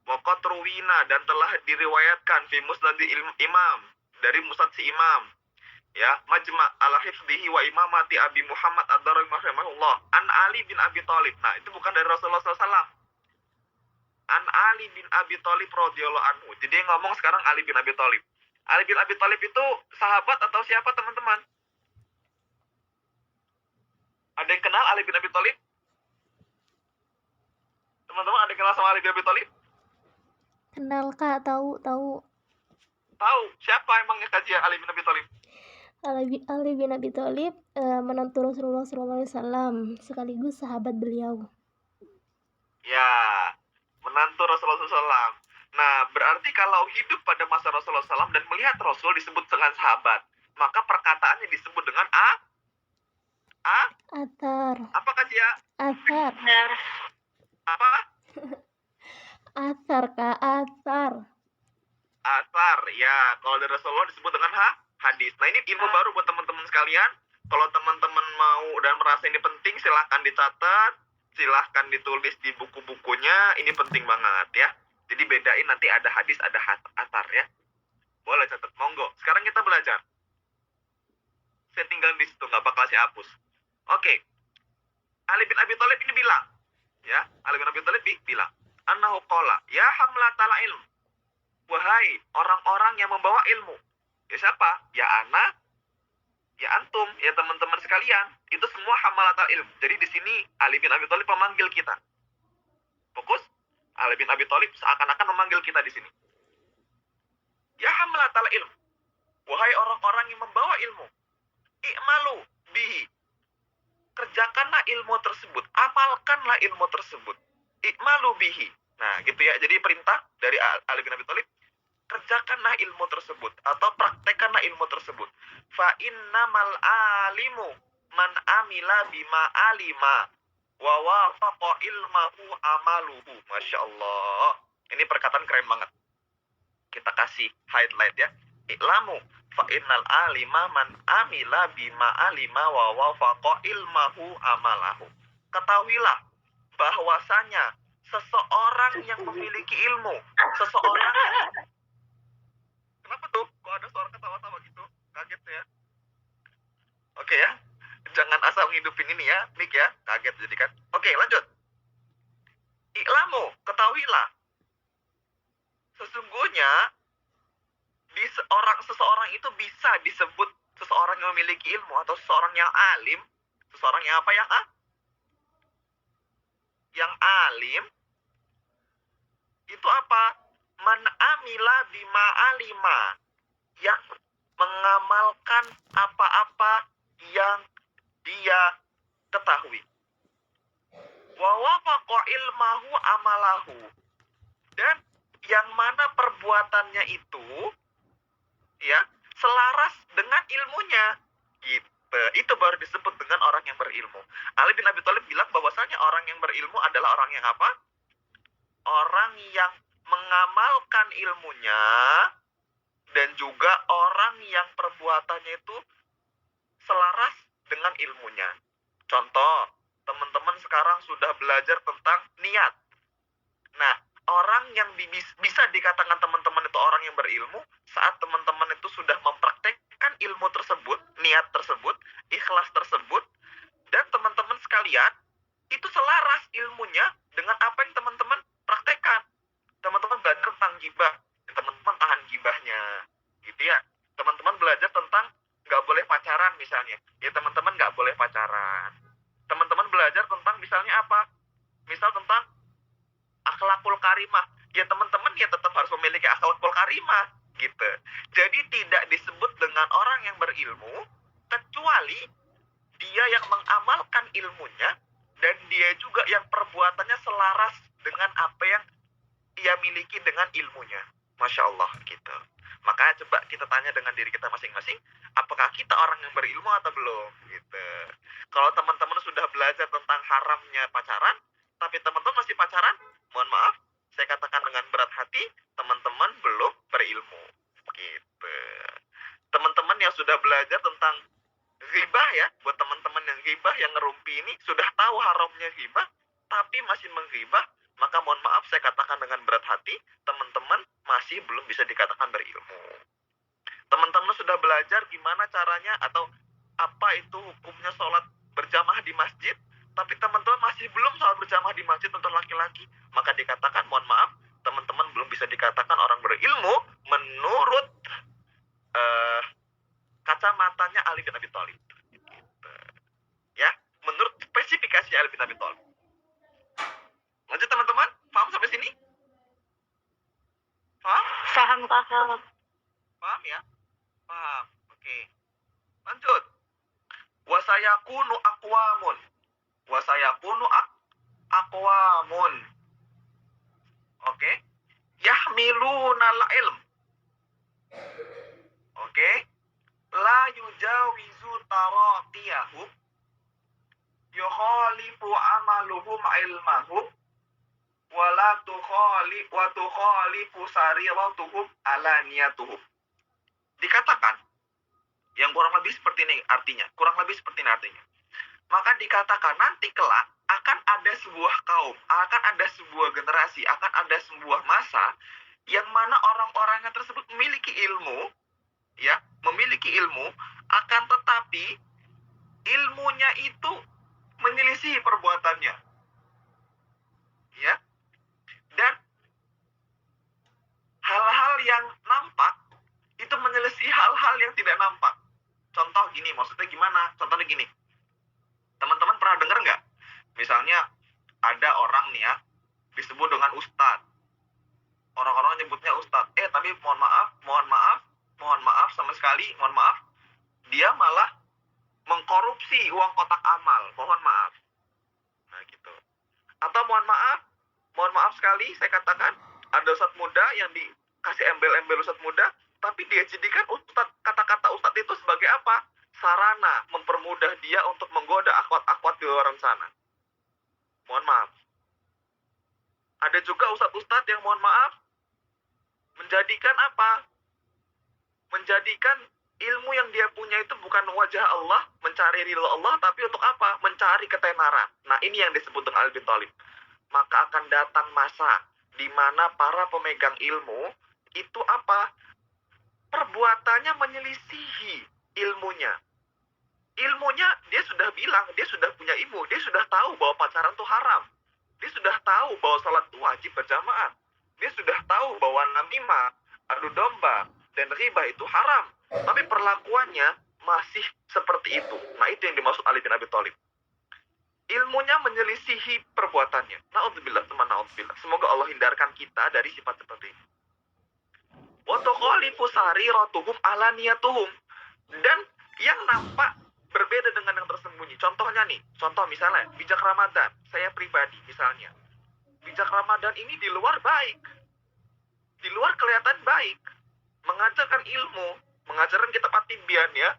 Waqat ruwina, dan telah diriwayatkan fi musnadi imam, dari musnad si imam. Ya, majma' ala hifdhihi wa imamati Abi Muhammad ad-Darimi rahimahullah. An Ali bin Abi Thalib. Nah itu bukan dari Rasulullah SAW. An Ali bin Abi Thalib radhiyallahu anhu. Jadi yang ngomong sekarang Ali bin Abi Thalib. Ali bin Abi Thalib itu sahabat atau siapa teman-teman? Ada yang kenal Ali bin Abi Thalib? Teman-teman ada yang kenal sama Ali bin Abi Thalib?
Kenal Kak, tahu.
Tahu siapa emangnya kajian Ali bin Abi Thalib?
Ali bin Abi Thalib menantu Rasulullah SAW, sekaligus sahabat beliau.
Ya, menantu Rasulullah SAW. Nah, berarti kalau hidup pada masa Rasulullah SAW dan melihat Rasul disebut dengan sahabat, maka perkataannya disebut dengan
Athar.
apa kajian?
Athar.
Benar.
Apa?
Athar Kak, athar.
Asar. Ya, kalau dari Rasulullah disebut dengan hadis. Nah, ini ilmu baru buat teman-teman sekalian. Kalau teman-teman mau dan merasa ini penting, silahkan dicatat, silahkan ditulis di buku-bukunya. Ini penting banget ya. Jadi bedain, nanti ada hadis, ada asar ya. Boleh catat, monggo. Sekarang kita belajar. Saya tinggal di situ, nggak bakal saya hapus. Oke. Ali bin Abi Thalib ini bilang, ya, Ali bin Abi Thalib bilang, annahu qala, ya hamlatal ilm. Wahai orang-orang yang membawa ilmu. Ya siapa? Ya ana, ya antum, ya teman-teman sekalian. Itu semua hamalatul ilm. Jadi di sini Ali bin Abi Thalib memanggil kita. Fokus. Ali bin Abi Thalib seakan-akan memanggil kita di sini. Ya hamalatul ilm. Wahai orang-orang yang membawa ilmu. I'malu bihi. kerjakanlah ilmu tersebut, amalkanlah ilmu tersebut. I'malu bihi. Nah, gitu ya. Jadi perintah dari Ali bin Abi Thalib, kerjakanlah ilmu tersebut atau praktekkanlah ilmu tersebut. Fa innamal alimu man amila bima alima wa wafaqa ilmahu amaluhu. Masya Allah. Ini perkataan keren banget. Kita kasih highlight ya. I'lamu fa innal alima man amila bima alima wa wafaqa ilmahu amalahu. Ketahuilah bahwasanya seseorang yang memiliki ilmu, seseorang kenapa tuh? Kok ada suara ketawa-tawa gitu? Kaget ya. Oke ya. Jangan asal ngidupin ini ya, mic ya. Kaget jadi kan. Oke, lanjut. I'lamu, ketahuilah. Sesungguhnya seseorang itu bisa disebut seseorang yang memiliki ilmu atau seseorang yang alim, seseorang yang apa yang yang alim itu apa? Man amila bima alima, yang mengamalkan apa-apa yang dia ketahui. Wa wafaqa ilmahu amalahu, dan yang mana perbuatannya itu ya selaras dengan ilmunya gitu. Itu baru disebut dengan orang yang berilmu. Ali bin Abi Thalib bilang bahwasanya orang yang berilmu adalah orang yang apa? Orang yang mengamalkan ilmunya dan juga orang yang perbuatannya itu selaras dengan ilmunya. Contoh, teman-teman sekarang sudah belajar tentang niat. Nah, orang yang bisa dikatakan teman-teman itu orang yang berilmu saat teman-teman itu sudah mempraktekkan ilmu tersebut, niat tersebut, ikhlas tersebut, dan teman-teman sekalian itu selaras ilmunya dengan apa yang teman-teman praktekkan. Teman-teman belajar tentang gibah, teman-teman tahan gibahnya, gitu ya. Teman-teman belajar tentang nggak boleh pacaran misalnya, ya teman-teman nggak boleh pacaran. Teman-teman belajar tentang misalnya apa? Misal tentang akhlakul karimah, ya teman-teman ya tetap harus memiliki akhlakul karimah gitu. Jadi tidak disebut dengan orang yang berilmu kecuali dia yang mengamalkan ilmunya dan dia juga yang perbuatannya selaras dengan apa yang ia miliki dengan ilmunya. Masya Allah gitu. Makanya coba kita tanya dengan diri kita masing-masing, apakah kita orang yang berilmu atau belum gitu. Kalau teman-teman sudah belajar tentang haramnya pacaran, tapi teman-teman masih pacaran, mohon maaf, saya katakan dengan berat hati, teman-teman belum berilmu. Gitu. Teman-teman yang sudah belajar tentang ghibah ya, buat teman-teman yang ghibah, yang ngerumpi ini, sudah tahu haramnya ghibah, tapi masih menghibah, maka mohon maaf, saya katakan dengan berat hati, teman-teman masih belum bisa dikatakan berilmu. Teman-teman sudah belajar gimana caranya atau apa itu hukumnya sholat berjamaah di masjid, tapi teman-teman masih belum sholat berjamaah di masjid untuk laki-laki, maka dikatakan mohon maaf, teman-teman belum bisa dikatakan orang berilmu menurut kacamatanya Ali bin Abi Thalib. Gitu. Ya, menurut spesifikasi Ali bin Abi Thalib. Lanjut teman-teman, paham sampai sini? Paham?
Paham.
Paham ya? Paham. Oke. Lanjut. Wasayakunu aqwamun. Wasayakunu aqwamun. Oke. Yahmilunal ilm. Oke. La yujawizu taratiyahum. Yukhalifu amaluhum ilmahum. Wala tukhalifu sariratuhum alaniyatuhum. Dikatakan yang kurang lebih seperti ini artinya. Maka dikatakan nanti kelak akan ada sebuah kaum, akan ada sebuah generasi, akan ada sebuah masa yang mana orang-orangnya tersebut memiliki ilmu, ya, akan tetapi ilmunya itu menyelisih perbuatannya, ya, dan hal-hal yang nampak itu menyelisih hal-hal yang tidak nampak. Contoh gini, maksudnya gimana? Contohnya gini, teman-teman pernah dengar nggak? Misalnya ada orang nih ya, disebut dengan ustadz. Orang-orang nyebutnya ustadz. Tapi mohon maaf, sama sekali, mohon maaf, dia malah mengkorupsi isi uang kotak amal, mohon maaf. Nah gitu. Atau mohon maaf sekali saya katakan, ada ustadz muda yang dikasih embel-embel ustadz muda, tapi dia jadikan kata-kata ustadz itu sebagai apa? Sarana mempermudah dia untuk menggoda akhwat-akhwat di luar sana. Mohon maaf. Ada juga ustadz-ustadz yang mohon maaf menjadikan apa? Menjadikan ilmu yang dia punya itu bukan wajah Allah, mencari ridho Allah, tapi untuk apa? Mencari ketenaran. Nah, ini yang disebut dengan Ali bin Thalib. Maka akan datang masa di mana para pemegang ilmu itu apa? Perbuatannya menyelisihi ilmunya. Ilmunya dia sudah bilang, dia sudah punya ilmu, dia sudah tahu bahwa pacaran itu haram. Dia sudah tahu bahwa salat itu wajib berjamaah. Dia sudah tahu bahwa namimah, adu domba, dan riba itu haram. Tapi perlakuannya masih seperti itu. Nah, itu yang dimaksud Ali bin Abi Thalib. Ilmunya menyelisihi perbuatannya. Na'udzubillah, teman na'udzubillah. Semoga Allah hindarkan kita dari sifat seperti ini. Wa tukhalifu sariratuhum alaniyatuhum. Dan yang nampak berbeda dengan yang tersembunyi. Contohnya nih, contoh misalnya bijak Ramadan. Saya pribadi misalnya. Bijak Ramadan ini di luar baik. Di luar kelihatan baik. Mengajarkan ilmu, mengajarkan kitab at-tibyan ya.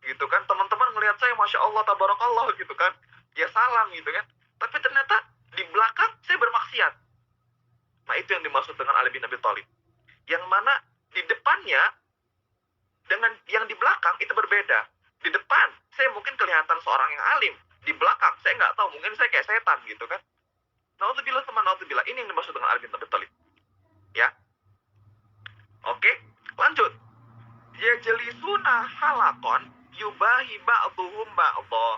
Gitu kan, teman-teman ngelihat saya Masya Allah, tabarakallah gitu kan. Ya salam gitu kan. Tapi ternyata di belakang saya bermaksiat. Nah, itu yang dimaksud dengan Ali bin Abi Thalib. Yang mana di depannya dengan yang di belakang itu berbeda. Di depan saya mungkin kelihatan seorang yang alim, di belakang saya nggak tahu, mungkin saya kayak setan gitu kan. Na'udzubillah, teman na'udzubillah. Ini yang dimaksud dengan Ali bin Abi Thalib. Ya. Oke, lanjut. Yajlisuna halaqan yubahi ba'dhum ba'dha.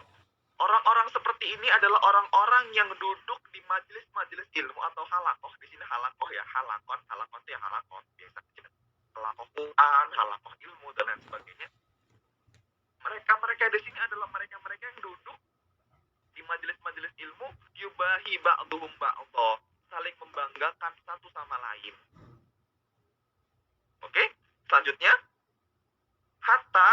Orang-orang seperti ini adalah orang-orang yang duduk di majelis-majelis ilmu atau halaqah. Di sini halaqah ya, halaqon itu ya halaqah biasa. Halaqah Quran, halaqah ilmu dan lain sebagainya. Mereka di sini adalah mereka yang duduk di majelis-majelis ilmu yubahi ba'dhum ba'dha, saling membanggakan satu sama lain. Oke, selanjutnya hatta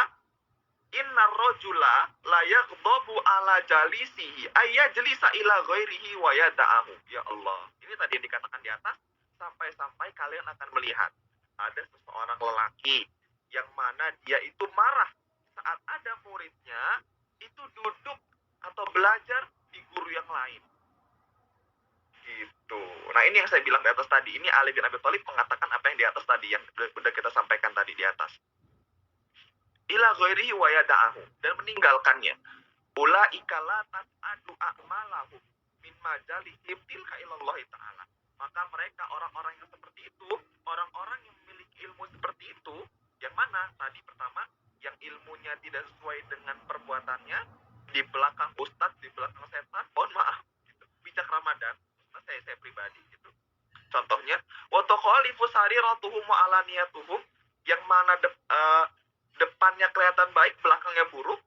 innar rajula la yaghdabu ala jalisihi ayajlisa ila ghairihi wa yada'ahu. Ya Allah, ini tadi yang dikatakan di atas, sampai-sampai kalian akan melihat ada seseorang lelaki yang mana dia itu marah saat ada muridnya itu duduk atau belajar di guru yang lain. Gitu. Nah, ini yang saya bilang di atas tadi. Ini Ali bin Abi Thalib mengatakan apa yang di atas tadi, yang sudah kita sampaikan tadi di atas. Ila ghairihi wa yada'ahu, dan meninggalkannya. Ulaika la tas'adu a'malahum min majalihim tilka ilallahi ta'ala. Maka mereka orang-orang yang seperti itu, orang-orang yang memiliki ilmu seperti itu, yang mana tadi pertama, yang ilmunya tidak sesuai dengan perbuatannya, di belakang ustadz, di belakang setan, mohon maaf, gitu. Bijak Ramadan, saya pribadi gitu. Contohnya, wa tukhalifu sariratuhum wa alaniyatuhum, yang mana depannya kelihatan baik, belakangnya buruk.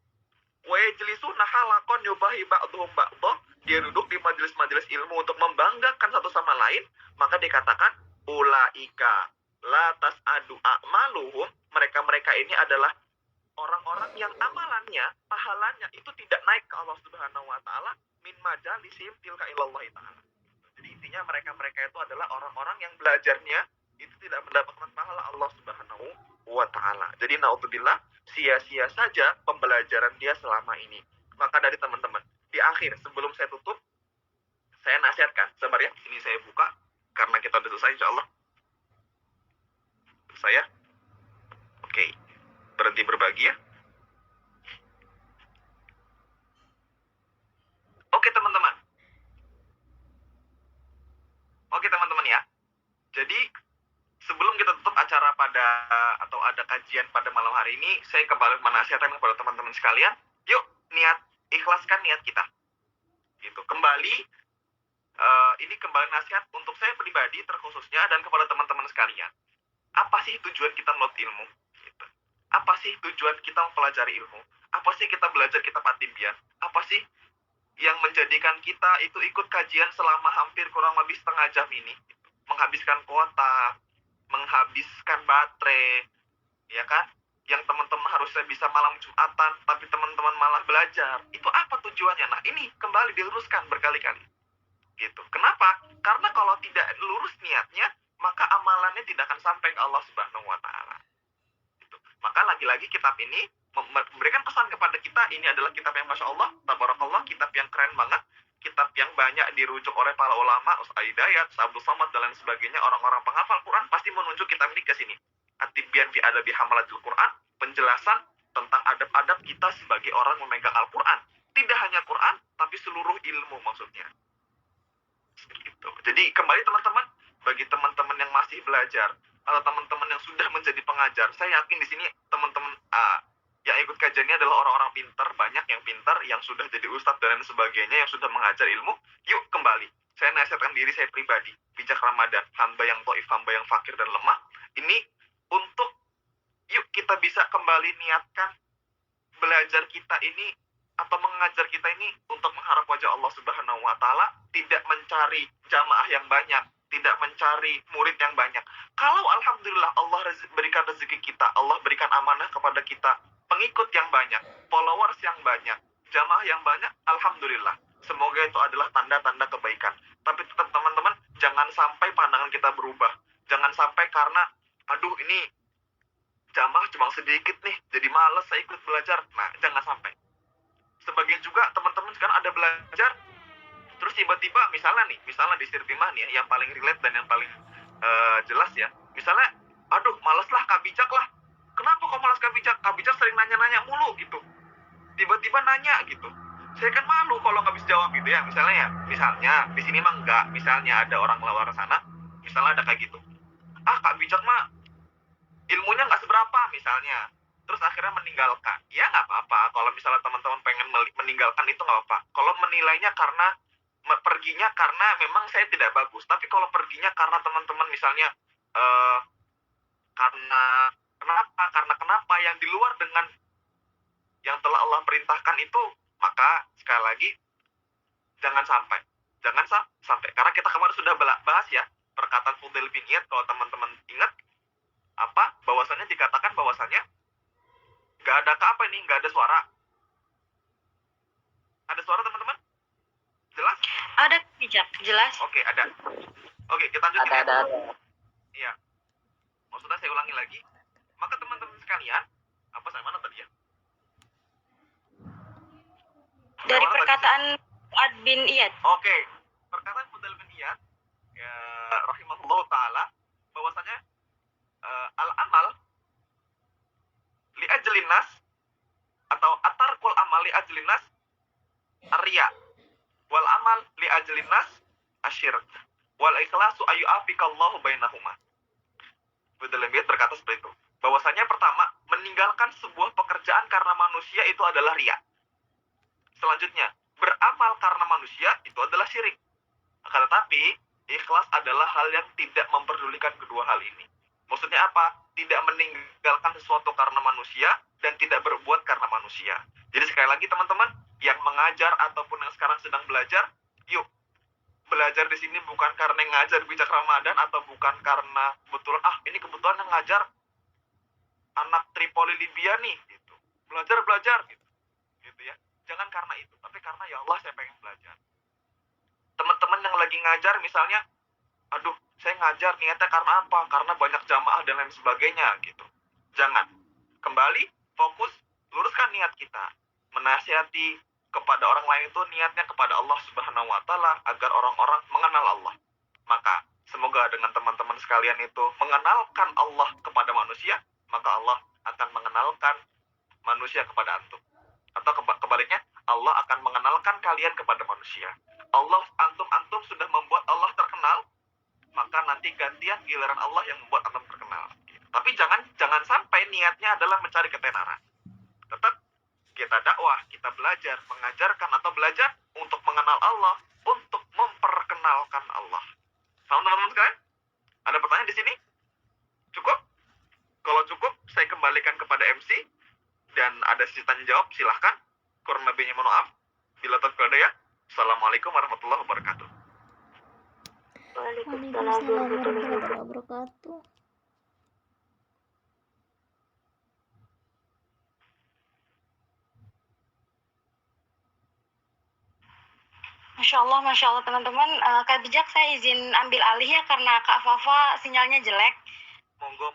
Wa yajlisuna halaqan yubahi ba'dhum ba'dha, dia duduk di majelis-majelis ilmu untuk membanggakan satu sama lain, maka dikatakan ulaika la tas'adu a'maluhum, mereka-mereka ini adalah orang-orang yang amalannya, pahalanya itu tidak naik ke Allah Subhanahu wa taala min majalisihim tilka ilallahi taala. Jadi intinya mereka-mereka itu adalah orang-orang yang belajarnya itu tidak mendapatkan pahala Allah Subhanahu wa taala. Jadi naudzubillah, sia-sia saja pembelajaran dia selama ini. Maka dari teman-teman, di akhir sebelum saya tutup, saya nasihatkan, sabar ya, ini saya buka karena kita udah selesai insyaallah. Saya oke, berhenti berbagi ya. Oke teman-teman. Oke teman-teman ya. Jadi sebelum kita tutup acara pada atau ada kajian pada malam hari ini, saya kembali menasihatkan kepada teman-teman sekalian, yuk ikhlaskan niat kita. Gitu. Kembali ini kembali nasihat untuk saya pribadi terkhususnya dan kepada teman-teman sekalian. Apa sih tujuan kita menuntut ilmu? Gitu. Apa sih tujuan kita mempelajari ilmu? Apa sih kita belajar kitab at-tibyan? Apa sih yang menjadikan kita itu ikut kajian selama hampir kurang lebih setengah jam ini? Menghabiskan kuota, menghabiskan baterai, ya kan? Yang teman-teman harusnya bisa malam Jumatan, tapi teman-teman malah belajar. Itu apa tujuannya? Nah, ini kembali diluruskan berkali-kali. Gitu. Kenapa? Karena kalau tidak lurus niatnya, maka amalannya tidak akan sampai ke Allah Subhanahu wa taala. Gitu. Maka lagi-lagi kitab ini memberikan pesan kepada kita, ini adalah kitab yang Masya Allah, tabarakallah, kitab yang keren banget, kitab yang banyak dirujuk oleh para ulama, Ustaz Hidayat, Abdul Somad, dan lain sebagainya. Orang-orang penghafal Quran pasti menunjuk kitab ini ke sini. At-Tibyan fi Adabi Hamalatul Quran, penjelasan tentang adab-adab kita sebagai orang memegang Al-Quran. Tidak hanya Quran, tapi seluruh ilmu maksudnya. Gitu. Jadi kembali teman-teman, bagi teman-teman yang masih belajar atau teman-teman yang sudah menjadi pengajar, saya yakin di sini teman-teman yang ikut kajian ini adalah orang-orang pintar, banyak yang pintar, yang sudah jadi ustadz dan lain sebagainya, yang sudah mengajar ilmu. Yuk kembali, saya nasihatkan diri saya pribadi, bijak Ramadan, hamba yang dhaif, hamba yang fakir dan lemah, ini untuk yuk kita bisa kembali niatkan belajar kita ini atau mengajar kita ini untuk mengharap wajah Allah Subhanahu wa taala, tidak mencari jamaah yang banyak, tidak mencari murid yang banyak. Kalau alhamdulillah Allah berikan rezeki kita, Allah berikan amanah kepada kita, pengikut yang banyak, followers yang banyak, jamaah yang banyak, alhamdulillah. Semoga itu adalah tanda-tanda kebaikan. Tapi tetap teman-teman, jangan sampai pandangan kita berubah. Jangan sampai karena, aduh ini jamaah cuma sedikit nih, jadi males saya ikut belajar. Nah, jangan sampai. Sebagian juga teman-teman sekarang ada belajar, terus tiba-tiba misalnya di Sirtimah nih ya, yang paling relate dan yang paling jelas ya, misalnya, aduh males lah Kak Bijak lah. Kenapa kok malas Kak Bijak? Kak Bijak sering nanya-nanya mulu gitu. Tiba-tiba nanya gitu. Saya kan malu kalau nggak bisa jawab gitu ya. Misalnya di sini mah enggak. Misalnya ada orang luar sana, misalnya ada kayak gitu. Kak Bijak mah ilmunya nggak seberapa misalnya. Terus akhirnya meninggalkan. Ya nggak apa-apa. Kalau misalnya teman-teman pengen meninggalkan itu nggak apa-apa. Kalau menilainya karena perginya karena memang saya tidak bagus. Tapi kalau perginya karena teman-teman misalnya karena kenapa yang di luar dengan yang telah Allah perintahkan itu, maka sekali lagi jangan sampai karena kita kemarin sudah bahas ya perkataan Fudail bin Iyad. Kalau teman-teman ingat bahwasannya dikatakan bahwasannya nggak ada suara. Ada suara teman-teman? Jelas?
Ada Bijak, jelas.
Oke, ada. Oke, kita lanjut.
Ada.
Iya. Maksudnya saya ulangi lagi. Maka teman-teman sekalian, sampai mana tadi ya?
Dari perkataan Fuad bin Iyad.
Oke. Perkataan Fudail bin Iyad, ya, rahimahullah ta'ala, bahwasanya al-amal li ajlin nas atau atarkul amal li ajlin nas arya wal amal li ajlin nas asyirk wal ikhlasu ayyu'afikallahu bainahuma. Fudail bin Iyad berkata seperti itu. Bahwasanya pertama, meninggalkan sebuah pekerjaan karena manusia itu adalah riya. Selanjutnya, beramal karena manusia itu adalah syirik. Akan tetapi, ikhlas adalah hal yang tidak memperdulikan kedua hal ini. Maksudnya apa? Tidak meninggalkan sesuatu karena manusia dan tidak berbuat karena manusia. Jadi sekali lagi teman-teman, yang mengajar ataupun yang sekarang sedang belajar, yuk belajar di sini bukan karena yang ngajar bijak Ramadan atau bukan karena kebetulan ini kebetulan yang ngajar anak Tripoli Libya nih gitu. Belajar gitu ya. Jangan karena itu, tapi karena ya Allah saya pengen belajar. Teman-teman yang lagi ngajar misalnya, aduh saya ngajar niatnya karena apa? Karena banyak jamaah dan lain sebagainya gitu. Jangan. Kembali fokus, luruskan niat kita. Menasihati kepada orang lain itu niatnya kepada Allah Subhanahu wa taala agar orang-orang mengenal Allah. Maka semoga dengan teman-teman sekalian itu mengenalkan Allah kepada manusia, maka Allah akan mengenalkan manusia kepada antum. Atau kebaliknya, Allah akan mengenalkan kalian kepada manusia. Antum sudah membuat Allah terkenal, maka nanti gantian giliran Allah yang membuat antum terkenal. Tapi jangan sampai niatnya adalah mencari ketenaran. Tetap kita dakwah, kita belajar, mengajarkan atau belajar untuk mengenal Allah, untuk memperkenalkan Allah. Paham teman-teman sekalian? Ada pertanyaan di sini? Cukup? Kalau cukup, saya kembalikan kepada MC dan ada sisi tanya jawab, silahkan. Kurang lebihnya mohon maaf. Bila taufiq ya. Assalamualaikum warahmatullahi wabarakatuh.
Waalaikumsalam warahmatullahi wabarakatuh.
Masya Allah teman-teman. Kak Bijak, saya izin ambil alih ya karena Kak Fafa sinyalnya jelek.
Monggo.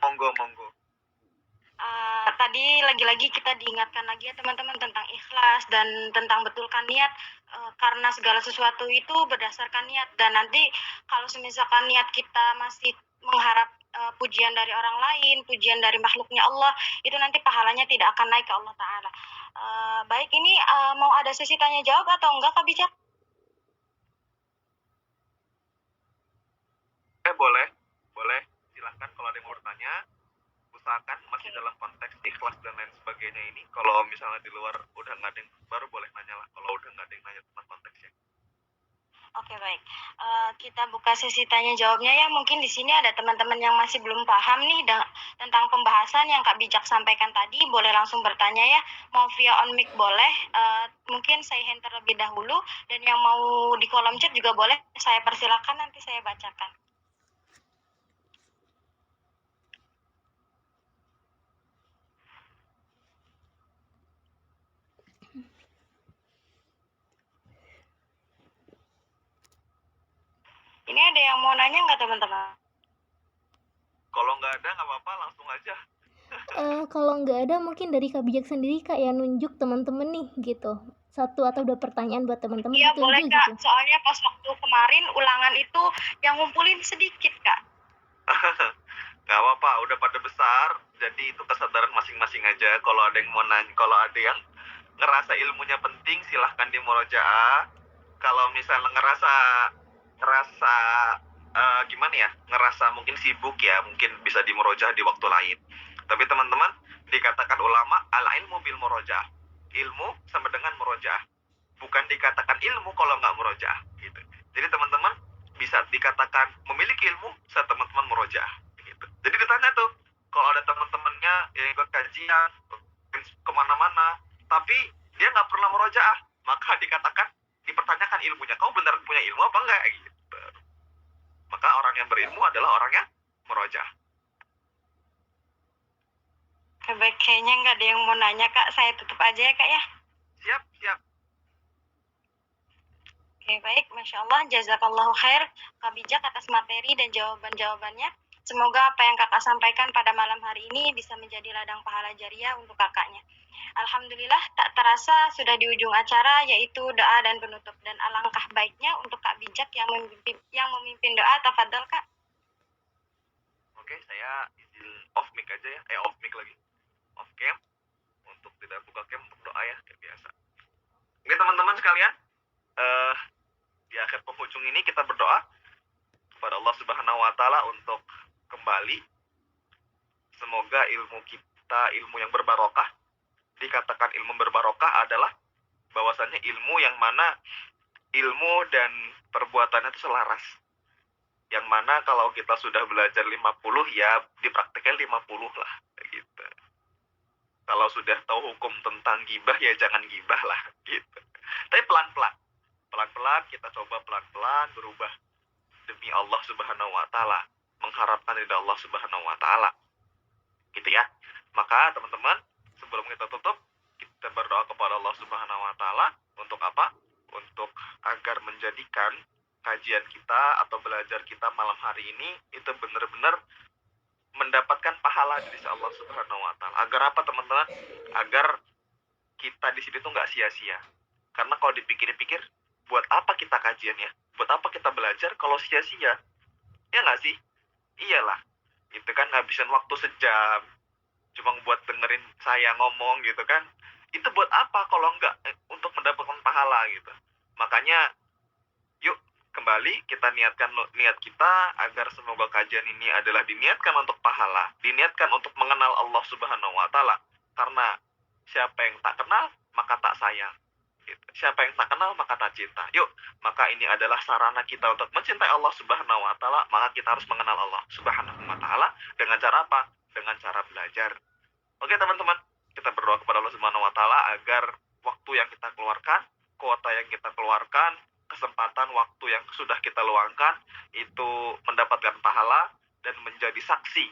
Tadi lagi-lagi kita diingatkan lagi ya teman-teman tentang ikhlas dan tentang betulkan niat, karena segala sesuatu itu berdasarkan niat, dan nanti kalau misalkan niat kita masih mengharap pujian dari orang lain, pujian dari makhluknya Allah, itu nanti pahalanya tidak akan naik ke Allah Ta'ala. Baik, ini mau ada sesi tanya jawab atau enggak Kak Bijak?
Boleh. Silahkan kalau ada yang mau bertanya. Usahakan masih dalam konteks ikhlas dan lain sebagainya ini. Kalau misalnya di luar udah nggak ada yang baru boleh nanya lah. Kalau udah nggak ada yang nanya tentang konteksnya.
Oke, baik. Kita buka sesi tanya jawabnya ya. Mungkin di sini ada teman-teman yang masih belum paham nih tentang pembahasan yang Kak Bijak sampaikan tadi. Boleh langsung bertanya ya. Mau via on mic boleh. Mungkin saya hand terlebih dahulu, dan yang mau di kolom chat juga boleh. Saya persilakan, nanti saya bacakan. Ini ada yang mau nanya nggak teman-teman?
Kalau nggak ada nggak apa-apa, langsung aja.
Kalau nggak ada mungkin dari Kak Bijak sendiri Kak ya nunjuk teman-teman nih gitu. 1 atau 2 pertanyaan buat teman-teman
Iya boleh
ditunjuk
Kak,
gitu.
soalnya pas waktu kemarin ulangan itu yang ngumpulin sedikit Kak.
Nggak apa-apa, udah pada besar. Jadi itu kesadaran masing-masing aja. Kalau ada yang mau nanya, kalau ada yang ngerasa ilmunya penting, silahkan di murojaah. Kalau misalnya ngerasa gimana ya, ngerasa mungkin sibuk ya, mungkin bisa di murojaah di waktu lain. Tapi teman-teman, dikatakan ulama al-ilmu bil murojaah. Ilmu sama dengan murojaah. Bukan dikatakan ilmu kalau nggak murojaah gitu. Jadi teman-teman bisa dikatakan memiliki ilmu saat teman-teman murojaah gitu. Jadi ditanya tuh, kalau ada teman-temannya yang ikut kajian kemana-mana tapi dia nggak pernah murojaah, maka dikatakan, dipertanyakan ilmunya, kamu benar punya ilmu apa enggak gitu. Maka orang yang berilmu adalah orang yang murojaah.
Baik, kayaknya nggak ada yang mau nanya Kak, saya tutup aja ya Kak ya.
Siap.
Oke, baik, Masya Allah, jazakallahu khair Kak Bijak atas materi dan jawaban-jawabannya. Semoga apa yang kakak sampaikan pada malam hari ini bisa menjadi ladang pahala jariah untuk kakaknya. Alhamdulillah, tak terasa sudah di ujung acara, yaitu doa dan penutup. Dan alangkah baiknya untuk Kak Bijak yang memimpin doa. Tafadhol Kak.
Oke, saya izin off mic aja ya. Off mic lagi. Off cam. Untuk tidak buka cam untuk doa ya, kayak biasa. Oke teman-teman sekalian, di akhir penghujung ini kita berdoa kepada Allah Subhanahu wa Ta'ala untuk kembali. Semoga ilmu kita ilmu yang berbarokah. Dikatakan ilmu berbarokah adalah bahwasannya ilmu yang mana ilmu dan perbuatannya itu selaras. Yang mana kalau kita sudah belajar 50 ya dipraktekkan 50 lah gitu. Kalau sudah tahu hukum tentang gibah ya jangan gibah lah gitu. Tapi pelan-pelan kita coba pelan-pelan berubah demi Allah Subhanahu wa Ta'ala, mengharapkan ridha Allah Subhanahu wa Ta'ala gitu ya. Maka teman-teman, sebelum kita tutup, kita berdoa kepada Allah Subhanahu wa Ta'ala untuk apa? Untuk agar menjadikan kajian kita atau belajar kita malam hari ini itu benar-benar mendapatkan pahala dari Allah Subhanahu wa Ta'ala. Agar apa teman-teman? Agar kita di sini tuh nggak sia-sia. Karena kalau dipikir-pikir, buat apa kita kajian ya? Buat apa kita belajar kalau sia-sia? Ya nggak sih? Iyalah. Gitu kan, ngabisin waktu sejam cuma buat dengerin saya ngomong gitu kan. Itu buat apa kalau nggak untuk mendapatkan pahala gitu. Makanya yuk kembali kita niatkan niat kita agar semoga kajian ini adalah diniatkan untuk pahala, diniatkan untuk mengenal Allah Subhanahu wa Ta'ala. Karena siapa yang tak kenal maka tak sayang gitu. Siapa yang tak kenal maka tak cinta. Yuk, maka ini adalah sarana kita untuk mencintai Allah Subhanahu wa Ta'ala. Maka kita harus mengenal Allah Subhanahu wa Ta'ala dengan cara apa? Dengan cara belajar. Oke teman-teman, kita berdoa kepada Allah Subhanahu wa Ta'ala agar waktu yang kita keluarkan, kuota yang kita keluarkan, kesempatan waktu yang sudah kita luangkan itu mendapatkan pahala dan menjadi saksi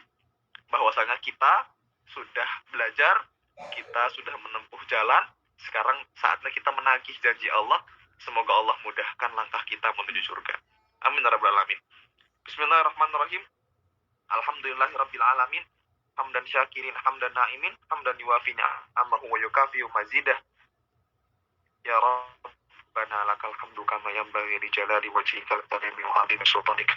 bahwasanya kita sudah belajar, kita sudah menempuh jalan. Sekarang saatnya kita menagih janji Allah Semoga Allah mudahkan langkah kita menuju surga. Amin ya rabbal alamin. Bismillahirrahmanirrahim. Alhamdulillahirabbil alamin. Hamdan syakirin, hamdan naimin, hamdan yuwafi ni'amahu wa yukafi'u mazidah. Ya Rabbana lakal hamdu kama yanbaghi li jalali wajhikal karimi wa 'azimi sultanik.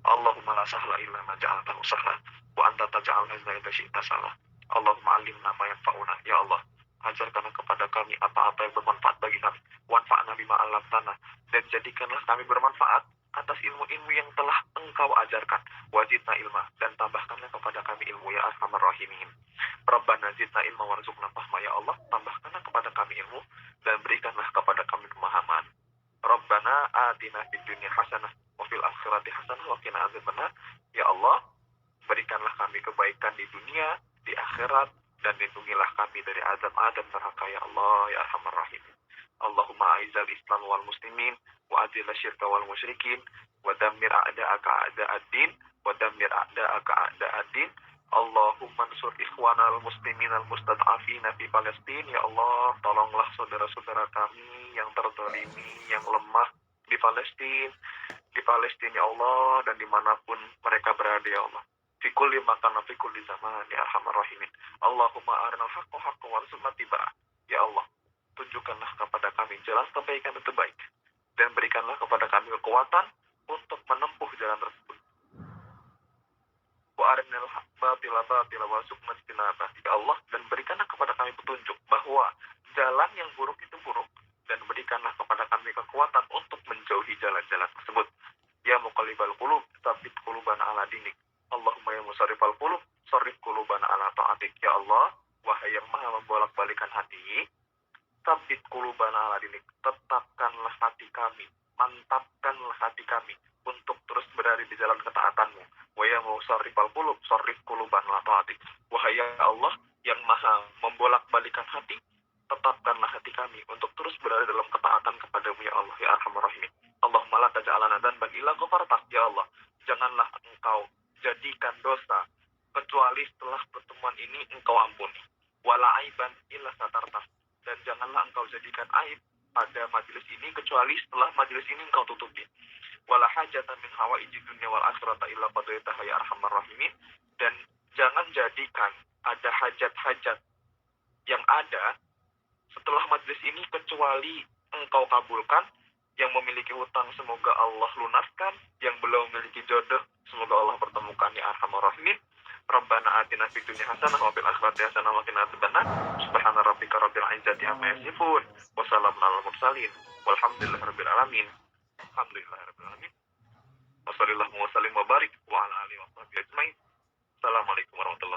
Allahumma la sahla illa ma ja'altahu sahla wa anta taj'al hazna idza syi'ta sahla. Allahumma 'allimna ma yanfa'una. Ya Allah, ajarkanlah kepada kami apa-apa yang bermanfaat bagi kami. Wanfa'na bima 'allamtana, dan jadikanlah kami bermanfaat atas ilmu-ilmu yang telah Engkau ajarkan. Wazidna ilma, dan tambahkanlah kepada kami ilmu ya arhamar rahimin. Rabbana zidna ilma warzuqna fahma. Ya Allah, tambahkanlah kepada kami ilmu dan berikanlah kepada kami pemahaman. Rabbana atina fid dunya hasanah wa fil akhirati hasanah wa qina adzabannar. Ya Allah, berikanlah kami kebaikan di dunia, di akhirat, dan lindungilah kami dari azab-azab neraka ya Allah ya arhamar rahimin. Allahumma a'izzal Islam wal muslimin wa adil syirka wal musyrikin wa dammir a'da'aka a'da'ad-din wa dammir a'da'aka a'da'ad-din. Allahumma ansur ikhwanal muslimin al mustad'afina fi Palestin. Ya Allah, tolonglah saudara-saudara kami yang terzalimi, yang lemah di Palestin ya Allah, dan dimanapun mereka berada ya Allah. Fi kulli makan fi kulli zaman ya arhamar rahimin. Allahumma arinal haqqa haqqan warzuqna tiba'ah. Ya Allah, tunjukkanlah kepada kami jalan kebaikan itu baik, dan berikanlah kepada kami kekuatan untuk menempuh jalan tersebut. Wa arinal batila batila warzuqna ijtinabah. Ya Allah, dan berikanlah kepada kami petunjuk bahwa jalan yang buruk itu buruk, dan berikanlah kepada kami kekuatan untuk menjauhi jalan-jalan tersebut. Ya muqallibal qulub, tsabbit qulubana ala dinik. Allahumma ya musarrifal qulub, sarrif qulubana ala ta'atik. Ya Allah, wahai yang maha membolak-balikan hati, tsabbit qulubana ala dinik, tetapkanlah hati kami, mantapkanlah hati kami untuk terus berada di jalan ketaatan-Mu. Wa ya musarrifal qulub, sarrif qulubana ala ta'atik. Wahai ya Allah yang maha membolak-balikan hati, tetapkanlah hati kami untuk terus berada dalam ketaatan kepada-Mu ya Allah ya arhamar rahimin. Allahumma la taj'alana dzanban illa ghafartah. Ya Allah, janganlah Engkau jadikan dosa kecuali setelah pertemuan ini Engkau ampuni. Wala aiban illa satartah, dan janganlah Engkau jadikan aib pada majelis ini kecuali setelah majelis ini Engkau tutupi. Wala hajatan min hawaijid dunya wal akhirata illa qadaitaha ya arhamar rahimin, dan jangan jadikan ada hajat-hajat yang ada setelah majelis ini kecuali Engkau kabulkan. Yang memiliki hutang semoga Allah lunaskan, yang belum memiliki jodoh semoga Allah pertemukan ya arhamar rahimin. Rabbana atina fid dunya hasanah wa fil akhirati hasanah wa qina adzabannar. Subhana rabbika rabbil izzati amma yasifun wa salamun alal mursalin walhamdulillahirabbil alamin. Alhamdulillahirabbil alamin. Wassallallahu wa sallim wa barik wa ala alihi wa sahbihi ajmain. Assalamualaikum warahmatullahi wabarakatuh.